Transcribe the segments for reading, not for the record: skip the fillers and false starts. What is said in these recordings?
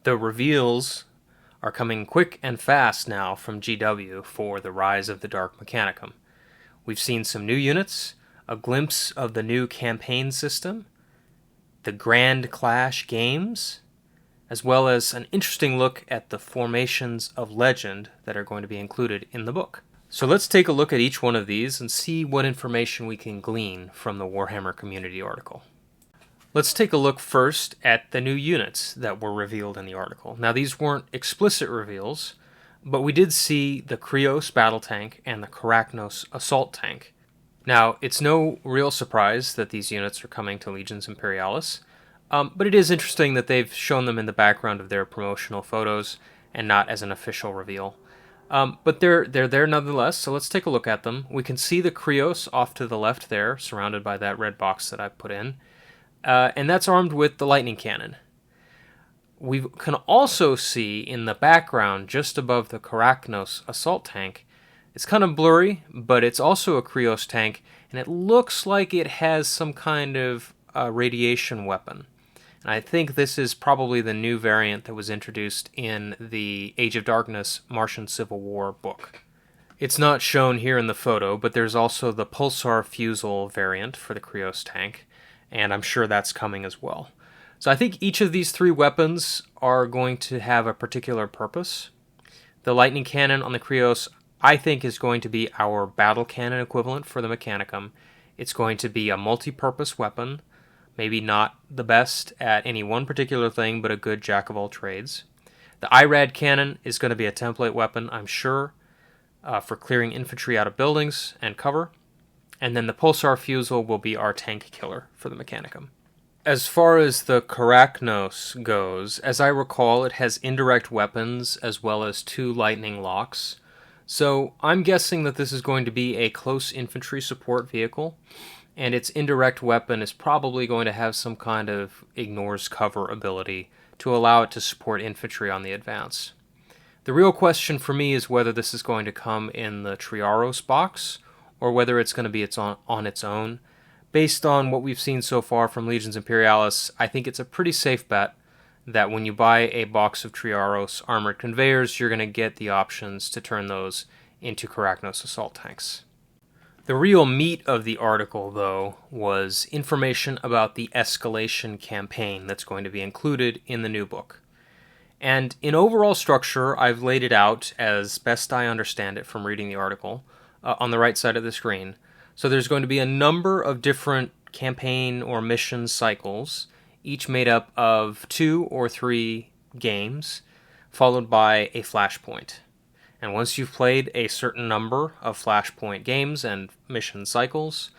The reveals are coming quick and fast now from GW for the Rise of the Dark Mechanicum. We've seen some new units, a glimpse of the new campaign system, the Grand Clash games, as well as an interesting look at the formations of legend that are going to be included in the book. So let's take a look at each one of these and see what information we can glean from the Warhammer Community article. Let's take a look first at the new units that were revealed in the article. Now, these weren't explicit reveals, but we did see the Krios battle tank and the Karachnos assault tank. Now, it's no real surprise that these units are coming to Legions Imperialis, but it is interesting that they've shown them in the background of their promotional photos and not as an official reveal. But they're there nonetheless, so let's take a look at them. We can see the Krios off to the left there, surrounded by that red box that I put in. And that's armed with the lightning cannon. We can also see in the background, just above the Karachnos assault tank, it's kind of blurry, but it's also a Krios tank, and it looks like it has some kind of radiation weapon. And I think this is probably the new variant that was introduced in the Age of Darkness Martian Civil War book. It's not shown here in the photo, but there's also the Pulsar Fusel variant for the Krios tank, and I'm sure that's coming as well. So I think each of these three weapons are going to have a particular purpose. The lightning cannon on the Krios, I think, is going to be our battle cannon equivalent for the Mechanicum. It's going to be a multi-purpose weapon, maybe not the best at any one particular thing, but a good jack of all trades. The IRAD cannon is going to be a template weapon, I'm sure, for clearing infantry out of buildings and cover. And then the Pulsar Fusel will be our tank killer for the Mechanicum. As far as the Karachnos goes, as I recall, it has indirect weapons as well as 2 lightning locks. So I'm guessing that this is going to be a close infantry support vehicle, and its indirect weapon is probably going to have some kind of ignores cover ability to allow it to support infantry on the advance. The real question for me is whether this is going to come in the Triaros box, or whether it's going to be on its own. Based on what we've seen so far from Legions Imperialis, I think it's a pretty safe bet that when you buy a box of Triaros armored conveyors, you're going to get the options to turn those into Karachnos assault tanks. The real meat of the article, though, was information about the Escalation campaign that's going to be included in the new book. And in overall structure, I've laid it out as best I understand it from reading the article, on the right side of the screen. So there's going to be a number of different campaign or mission cycles, each made up of 2 or 3 games, followed by a flashpoint. And once you've played a certain number of flashpoint games and mission cycles,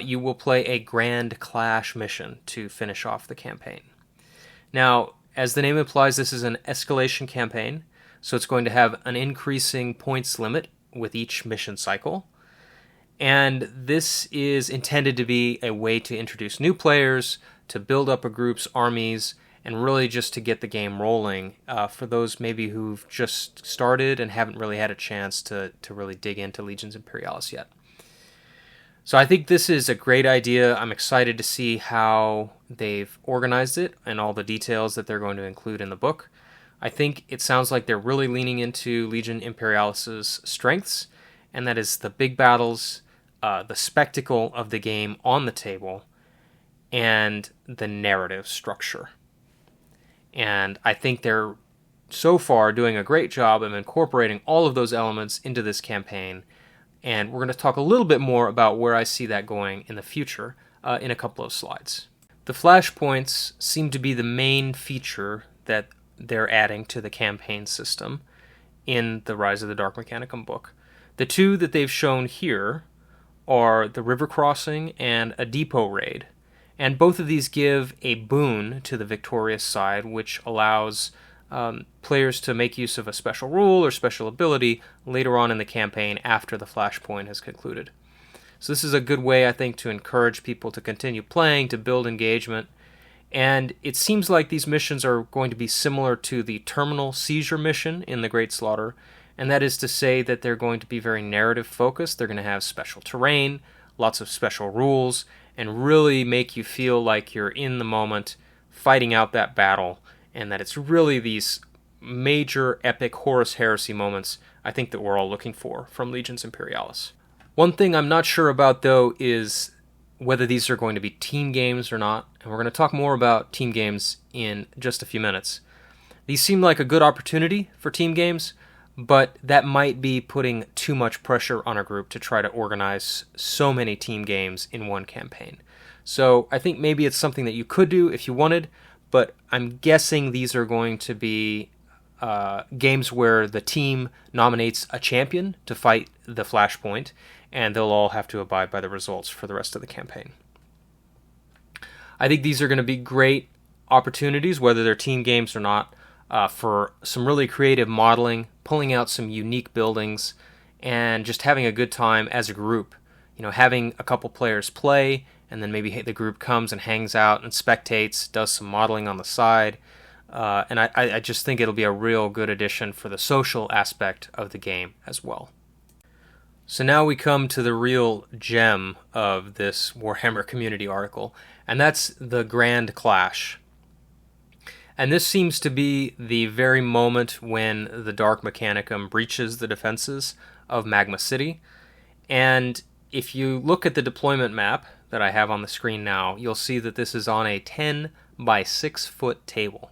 you will play a Grand Clash mission to finish off the campaign. Now, as the name implies, this is an escalation campaign, so it's going to have an increasing points limit with each mission cycle, and this is intended to be a way to introduce new players, to build up a group's armies, and really just to get the game rolling for those maybe who've just started and haven't really had a chance to really dig into Legions Imperialis yet. So I think this is a great idea. I'm excited to see how they've organized it and all the details that they're going to include in the book. I think it sounds like they're really leaning into Legion Imperialis' strengths, and that is the big battles, the spectacle of the game on the table, and the narrative structure. And I think they're so far doing a great job of incorporating all of those elements into this campaign, and we're going to talk a little bit more about where I see that going in the future in a couple of slides. The flashpoints seem to be the main feature that they're adding to the campaign system in the Rise of the Dark Mechanicum book. The 2 that they've shown here are the river crossing and a depot raid, and both of these give a boon to the victorious side, which allows players to make use of a special rule or special ability later on in the campaign after the flashpoint has concluded. So this is a good way, I think, to encourage people to continue playing, to build engagement. And it seems like these missions are going to be similar to the Terminal Seizure mission in the Great Slaughter, and that is to say that they're going to be very narrative-focused. They're going to have special terrain, lots of special rules, and really make you feel like you're in the moment, fighting out that battle, and that it's really these major epic Horus Heresy moments I think that we're all looking for from Legions Imperialis. One thing I'm not sure about, though, is whether these are going to be team games or not, and we're going to talk more about team games in just a few minutes. These seem like a good opportunity for team games, but that might be putting too much pressure on a group to try to organize so many team games in one campaign. So I think maybe it's something that you could do if you wanted, but I'm guessing these are going to be games where the team nominates a champion to fight the Flashpoint, and they'll all have to abide by the results for the rest of the campaign. I think these are going to be great opportunities, whether they're team games or not, for some really creative modeling, pulling out some unique buildings, and just having a good time as a group. You know, having a couple players play, and then maybe the group comes and hangs out and spectates, does some modeling on the side. And I just think it'll be a real good addition for the social aspect of the game as well. So now we come to the real gem of this Warhammer Community article, and that's the Grand Clash. And this seems to be the very moment when the Dark Mechanicum breaches the defenses of Magma City. And if you look at the deployment map that I have on the screen now, you'll see that this is on a 10 by 6 foot table.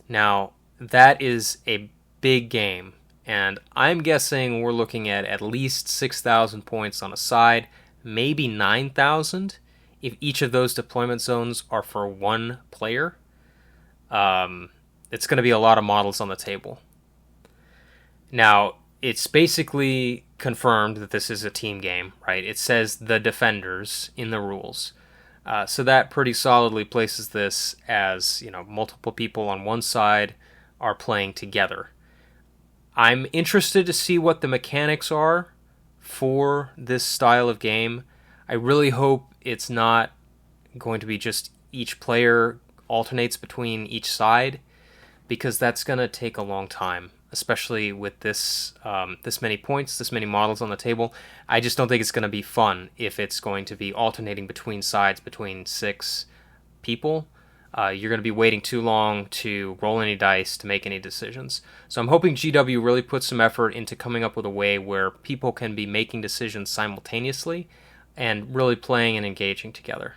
Now, that is a big game, and I'm guessing we're looking at least 6,000 points on a side, maybe 9,000 if each of those deployment zones are for one player. It's going to be a lot of models on the table. Now, it's basically confirmed that this is a team game, right? It says the defenders in the rules. So that pretty solidly places this as, multiple people on one side are playing together. I'm interested to see what the mechanics are for this style of game. I really hope it's not going to be just each player alternates between each side, because that's going to take a long time, especially with this many points, this many models on the table. I just don't think it's going to be fun if it's going to be alternating between sides between 6 people. You're going to be waiting too long to roll any dice to make any decisions. So I'm hoping GW really puts some effort into coming up with a way where people can be making decisions simultaneously and really playing and engaging together.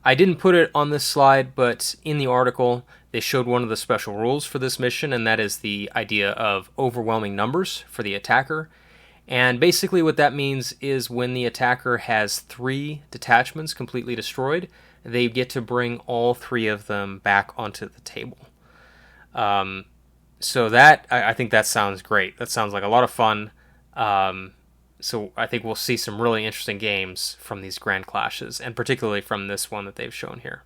I didn't put it on this slide, but in the article, they showed one of the special rules for this mission, and that is the idea of overwhelming numbers for the attacker. And basically what that means is when the attacker has 3 detachments completely destroyed, they get to bring all 3 of them back onto the table. So that, I think that sounds great. That sounds like a lot of fun. So I think we'll see some really interesting games from these Grand Clashes, and particularly from this one that they've shown here.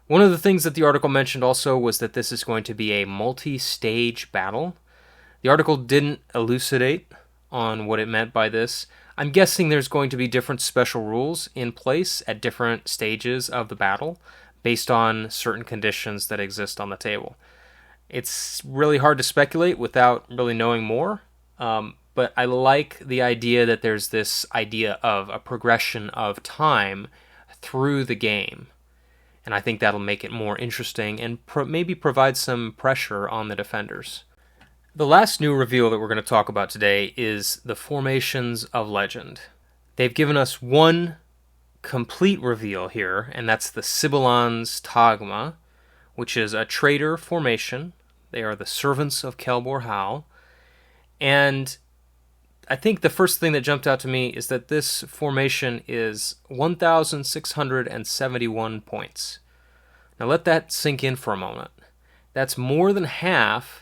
One of the things that the article mentioned also was that this is going to be a multi-stage battle. The article didn't elucidate on what it meant by this. I'm guessing there's going to be different special rules in place at different stages of the battle based on certain conditions that exist on the table. It's really hard to speculate without really knowing more, but I like the idea that there's this idea of a progression of time through the game. And I think that'll make it more interesting and maybe provide some pressure on the defenders. The last new reveal that we're going to talk about today is the Formations of Legend. They've given us one complete reveal here, and that's the Sibilans Tagma, which is a traitor formation. They are the servants of Kelbor Hal. And I think the first thing that jumped out to me is that this formation is 1,671 points. Now let that sink in for a moment. That's more than half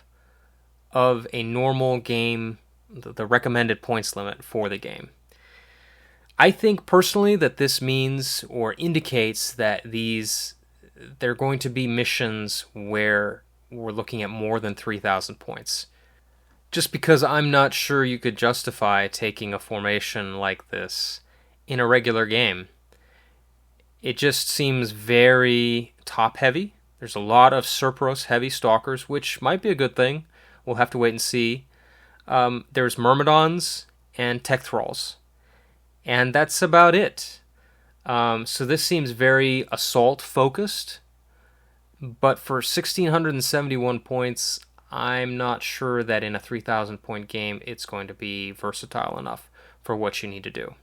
of a normal game, the recommended points limit for the game. I think personally that this means or indicates that they're going to be missions where we're looking at more than 3,000 points. Just because I'm not sure you could justify taking a formation like this in a regular game. It just seems very top-heavy. There's a lot of Cerberus-heavy stalkers, which might be a good thing. We'll have to wait and see. There's Myrmidons and Tech Thralls. And that's about it. So this seems very assault-focused. but for 1,671 points, I'm not sure that in a 3,000 point game it's going to be versatile enough for what you need to do.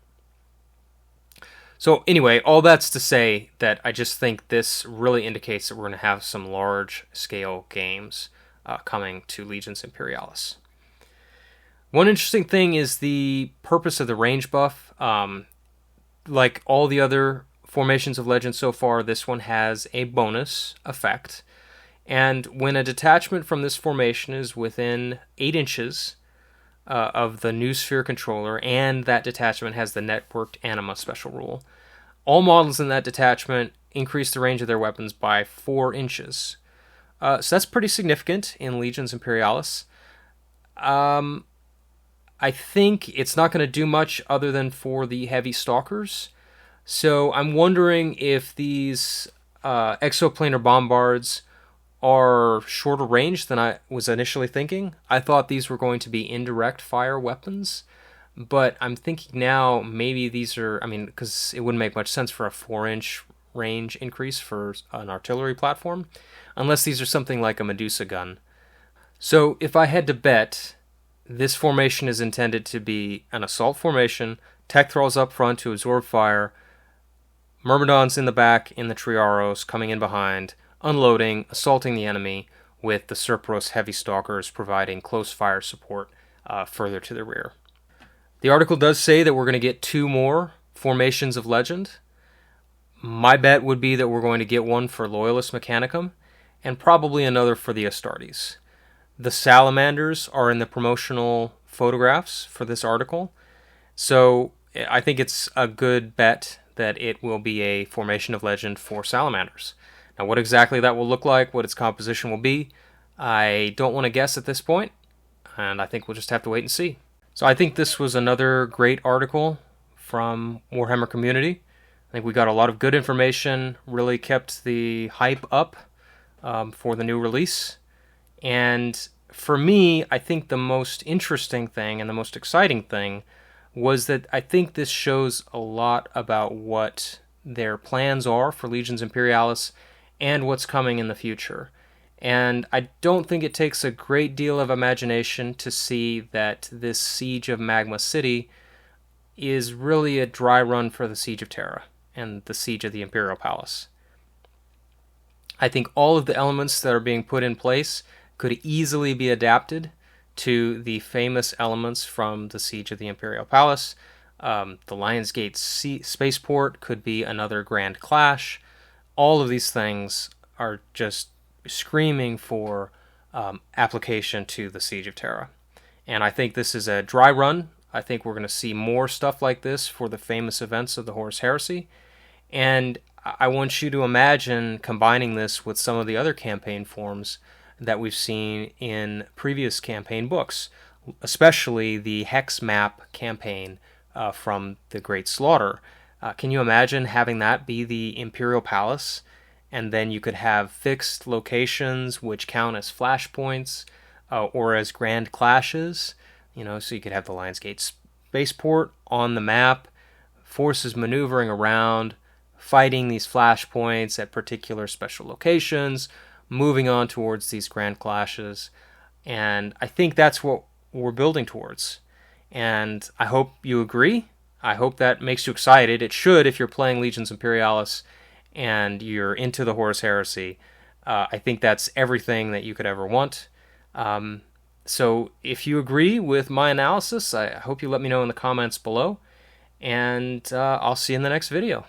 So anyway, all that's to say that I just think this really indicates that we're going to have some large-scale games coming to Legions Imperialis. One interesting thing is the purpose of the range buff. Like all the other formations of Legend so far, this one has a bonus effect. And when a detachment from this formation is within 8 inches of the new sphere controller, and that detachment has the networked anima special rule, all models in that detachment increase the range of their weapons by 4 inches. So that's pretty significant in Legions Imperialis. I think it's not going to do much other than for the heavy stalkers. So I'm wondering if these exoplanar bombards are shorter range than I was initially thinking. I thought these were going to be indirect fire weapons, but I'm thinking now maybe these are, because it wouldn't make much sense for a 4-inch range increase for an artillery platform, unless these are something like a Medusa gun. So if I had to bet, this formation is intended to be an assault formation, tech thralls up front to absorb fire, Myrmidons in the back in the Triaros coming in behind, unloading, assaulting the enemy, with the Serpros heavy stalkers providing close fire support further to the rear. The article does say that we're going to get 2 more formations of Legend. My bet would be that we're going to get one for Loyalist Mechanicum, and probably another for the Astartes. The Salamanders are in the promotional photographs for this article, so I think it's a good bet that it will be a formation of Legend for Salamanders. Now, what exactly that will look like, what its composition will be, I don't want to guess at this point, and I think we'll just have to wait and see. So I think this was another great article from Warhammer Community. I think we got a lot of good information, really kept the hype up for the new release. And for me, I think the most interesting thing and the most exciting thing was that I think this shows a lot about what their plans are for Legions Imperialis and what's coming in the future. And I don't think it takes a great deal of imagination to see that this siege of Magma City is really a dry run for the Siege of Terra and the siege of the Imperial Palace. I think all of the elements that are being put in place could easily be adapted to the famous elements from the siege of the Imperial Palace. The Lionsgate spaceport could be another grand clash. All of these things are just screaming for application to the Siege of Terra. And I think this is a dry run. I think we're going to see more stuff like this for the famous events of the Horus Heresy. And I want you to imagine combining this with some of the other campaign forms that we've seen in previous campaign books, especially the Hex Map campaign from the Great Slaughter. Can you imagine having that be the Imperial Palace? And then you could have fixed locations which count as flashpoints or as grand clashes. So you could have the Lionsgate spaceport on the map, forces maneuvering around, fighting these flashpoints at particular special locations, moving on towards these grand clashes. And I think that's what we're building towards. And I hope you agree. I hope that makes you excited. It should if you're playing Legions Imperialis and you're into the Horus Heresy. I think that's everything that you could ever want. So if you agree with my analysis, I hope you let me know in the comments below. And I'll see you in the next video.